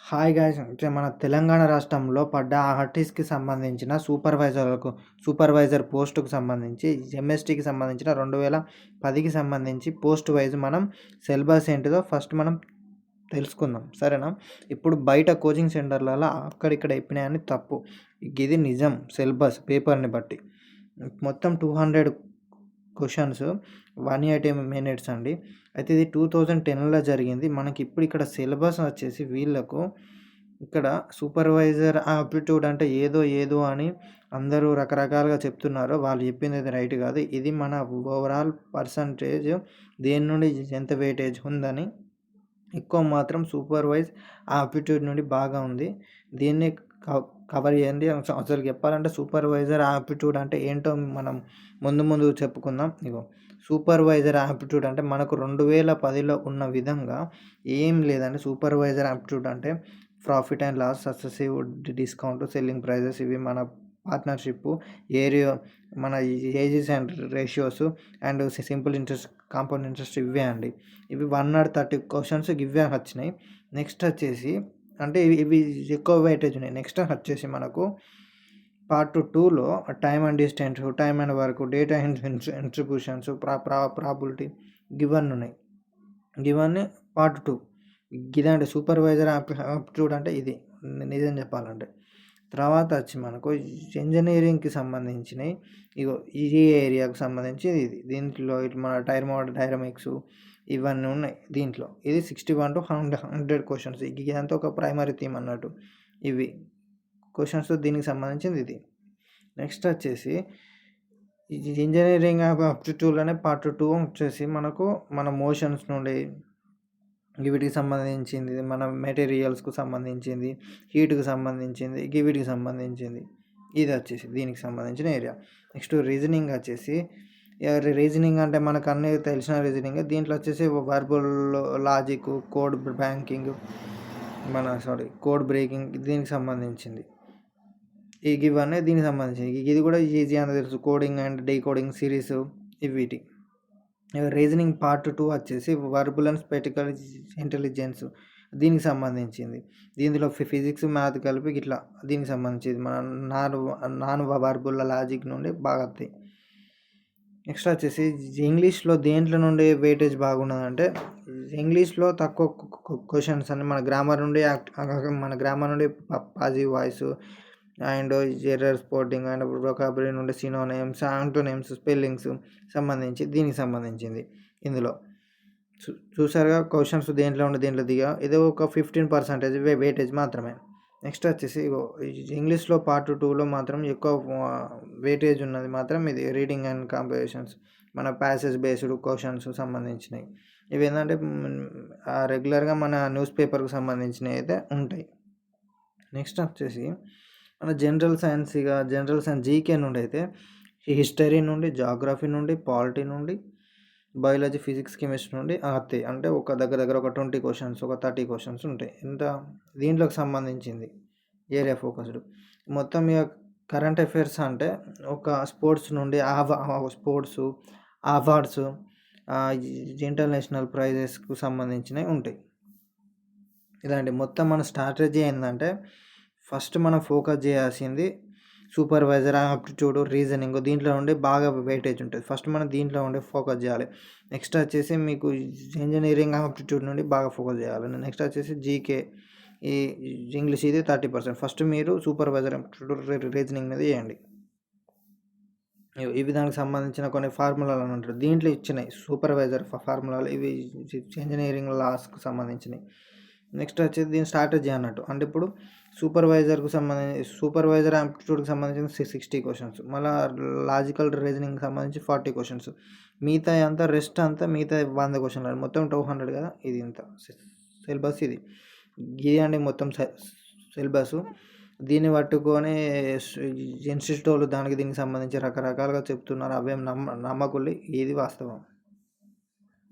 Hi guys. అయితే మన తెలంగాణ రాష్ట్రంలో పడ్డ ఆర్టిస్ట్‌కి సంబంధించిన సూపర్వైజర్ పోస్ట్‌కి సంబంధించి ఎంఎస్‌టీకి సంబంధించిన 2010కి సంబంధించి పోస్ట్ వైజ్ మనం సిలబస్ ఏంటిదో ఫస్ట్ మనం తెలుసుకుందాం. సరేనా? ఇప్పుడు బయట కోచింగ్ సెంటర్‌లలో అక్కడిక్కడ చెప్పినయన్నీ తప్పు. ఇది నిజం సిలబస్ పేపర్‌ని బట్టి. మొత్తం 200 క్వెషన్స్ 180 మినిట్స్ అండి. అయితే ఇది 2010లో జరిగింది. మనకి ఇప్పుడు ఇక్కడ సిలబస్ వచ్చేసి వీళ్ళకు ఇక్కడ సూపర్వైజర్ ఆప్టిట్యూడ్ అంటే ఏదో అని అందరూ రకరకాలుగా చెప్తున్నారు. వాళ్ళు చెప్పింది అయితే రైట్ కాదు. ఇది మన ఓవరాల్ పర్సంటేజ్ దేని నుండి ఎంత వెయిటేజ్ ఉందని ఎక్కువ మాత్రం సూపర్వైజ్ ఆప్టిట్యూడ్ నుండి బాగా ఉంది. దీన్ని కవర్ చేయండి. అసలు చెప్పాలంటే సూపర్వైజర్ ఆప్టిట్యూడ్ అంటే ఏంటో మనం ముందు చెప్పుకుందాం. సూపర్వైజర్ ఆప్టిట్యూడ్ అంటే మనకు 2010లో ఉన్న విధంగా ఏం లేదండి. సూపర్వైజర్ ఆప్టిట్యూడ్ అంటే profit and loss, successive discount, selling prices, ఇవి మన పార్ట్నర్షిప్ ఏరియా, మన ages and ratios and simple interest, compound interest, ఇవే అండి. ఇవి 130 క్వశ్చన్స్ ఇవే వచ్చినాయి. నెక్స్ట్ వచ్చేసి అంటే ఇవి ఎక్కువ వెయిటేజ్ ఉన్నాయి. నెక్స్ట్ వచ్చేసి మనకు పార్ట్ 2లో time and distance, time and work, data distributions, probability గివన్నీ ఉన్నాయి. గివన్నీ పార్ట్ 2. ఇదంటే సూపర్వైజర్ ఆప్టిట్యూడ్ అంటే ఇది నిజం చెప్పాలంటే. తర్వాత వచ్చి మనకు ఇంజనీరింగ్కి సంబంధించినవి ఈ ఏరియాకు సంబంధించి ఇది. దీంట్లో మన డైనమిక్స్ ఇవన్నీ ఉన్నాయి దీంట్లో. ఇది 61 to 100 క్వశ్చన్స్. ఇదంతా ఒక ప్రైమరీ థీమ్ అన్నట్టు. ఇవి క్వశ్చన్స్ దీనికి సంబంధించింది ఇది. నెక్స్ట్ వచ్చేసి ఇంజనీరింగ్ ఆప్టిట్యూడ్లోనే పార్ట్ 2 వచ్చేసి మనకు మన మోషన్స్ నుండి వీటికి సంబంధించింది, మన మెటీరియల్స్కు సంబంధించింది, హీట్కి సంబంధించింది, వీటికి సంబంధించింది. ఇది వచ్చేసి దీనికి సంబంధించిన ఏరియా. నెక్స్ట్ రీజనింగ్ వచ్చేసి రీజనింగ్ అంటే మనకు అన్నీ తెలిసిన రీజనింగ్. దీంట్లో వచ్చేసి వర్బల్ లాజిక్, కోడ్ బ్రేకింగ్ దీనికి సంబంధించింది. ఇవన్నీ దీనికి సంబంధించింది. ఇది కూడా ఈజీ అని తెలుసు. కోడింగ్ అండ్ డీకోడింగ్ సిరీస్ వీటి. రీజనింగ్ పార్ట్ 2 వచ్చేసి వర్బల్ అండ్ స్పెటికల్ ఇంటెలిజెన్స్ దీనికి సంబంధించింది. దీనిలో ఫిజిక్స్, మ్యాథ్ కలిపి ఇట్లా దీనికి సంబంధించింది. మన నాన్ వర్బల్ లాజిక్ నుండి బాగా వస్తాయి. నెక్స్ట్ వచ్చేసి ఇంగ్లీష్లో దేంట్లో నుండి వెయిటేజ్ బాగున్నదంటే ఇంగ్లీష్లో తక్కువ క్వశ్చన్స్ అని మన గ్రామర్ నుండి positive voice and error sporting and vocabulary నుండి సినోనిమ్స్, యాంటోనిమ్స్, స్పెల్లింగ్స్ సంబంధించి దీనికి సంబంధించింది. ఇందులో చూసారుగా క్వశ్చన్స్ దేంట్లో దిగా ఇది ఒక 15% వెయిటేజ్ మాత్రమే. నెక్స్ట్ వచ్చేసి ఇంగ్లీష్లో పార్ట్ 2లో మాత్రం ఎక్కువ వెయిటేజ్ ఉన్నది మాత్రం ఇది రీడింగ్ అండ్ కాంప్రిహెన్షన్స్, మన ప్యాసేజ్ బేస్డ్ క్వశ్చన్స్ సంబంధించినవి. ఇవి ఏంటంటే రెగ్యులర్గా మన న్యూస్ పేపర్కి సంబంధించినవి అయితే ఉంటాయి. నెక్స్ట్ వచ్చేసి మన జనరల్ సైన్స్ జీకే నుండి అయితే హిస్టరీ నుండి, జాగ్రఫీ నుండి, పాలిటీ నుండి, బయాలజీ, ఫిజిక్స్, కెమిస్ట్రీ నుండి వస్తాయి. అంటే ఒక దగ్గర ఒక 20 క్వశ్చన్స్, ఒక 30 క్వశ్చన్స్ ఉంటాయి. దీంట్లోకి సంబంధించింది ఏరియా ఫోకస్డ్. మొత్తం ఇక కరెంట్ అఫైర్స్ అంటే ఒక స్పోర్ట్స్ నుండి స్పోర్ట్స్ అవార్డ్స్, ఇంటర్నేషనల్ ప్రైజెస్కు సంబంధించినవి ఉంటాయి. ఇలాంటి మొత్తం మన స్ట్రాటజీ ఏంటంటే ఫస్ట్ మనం ఫోకస్ చేయాల్సింది సూపర్వైజర్ ఆప్టిట్యూడ్, రీజనింగ్. దీంట్లో ఉండి బాగా వెయిటేజ్ ఉంటుంది. ఫస్ట్ మనం దీంట్లో ఉండి ఫోకస్ చేయాలి. నెక్స్ట్ వచ్చేసి మీకు ఇంజనీరింగ్ ఆప్టిట్యూడ్ నుండి బాగా ఫోకస్ చేయాలి. నెక్స్ట్ వచ్చేసి జీకే, ఈ ఇంగ్లీష్ ఇది 30%. ఫస్ట్ మీరు సూపర్వైజర్ ఆప్టిట్యూడ్, రీజనింగ్ మీద చేయండి. ఇవి దానికి సంబంధించిన కొన్ని ఫార్ములాలు అని ఉంటారు. దీంట్లో ఇచ్చినాయి సూపర్వైజర్ ఫార్ములాలు. ఇవి ఇంజనీరింగ్ లాస్కు సంబంధించినవి. నెక్స్ట్ వచ్చేసి దీని స్ట్రాటజీ అన్నట్టు. అంటే ఇప్పుడు సూపర్వైజర్ ఆప్టిట్యూడ్కి సంబంధించిన 60 క్వశ్చన్స్, మళ్ళీ లాజికల్ రీజనింగ్కి సంబంధించి 40 క్వశ్చన్స్, మిగతా అంతా రెస్ట్ అంతా మిగతా 100 క్వశ్చన్లు, మొత్తం 200 కదా. ఇది ఇంత సిలబస్. ఇది అండి మొత్తం సిలబస్. దీన్ని పట్టుకొని ఇన్స్టిట్యూట్ వాళ్ళు దీనికి సంబంధించి రకరకాలుగా చెప్తున్నారు. అవేం నమ్మకుల్లి. ఇది వాస్తవం.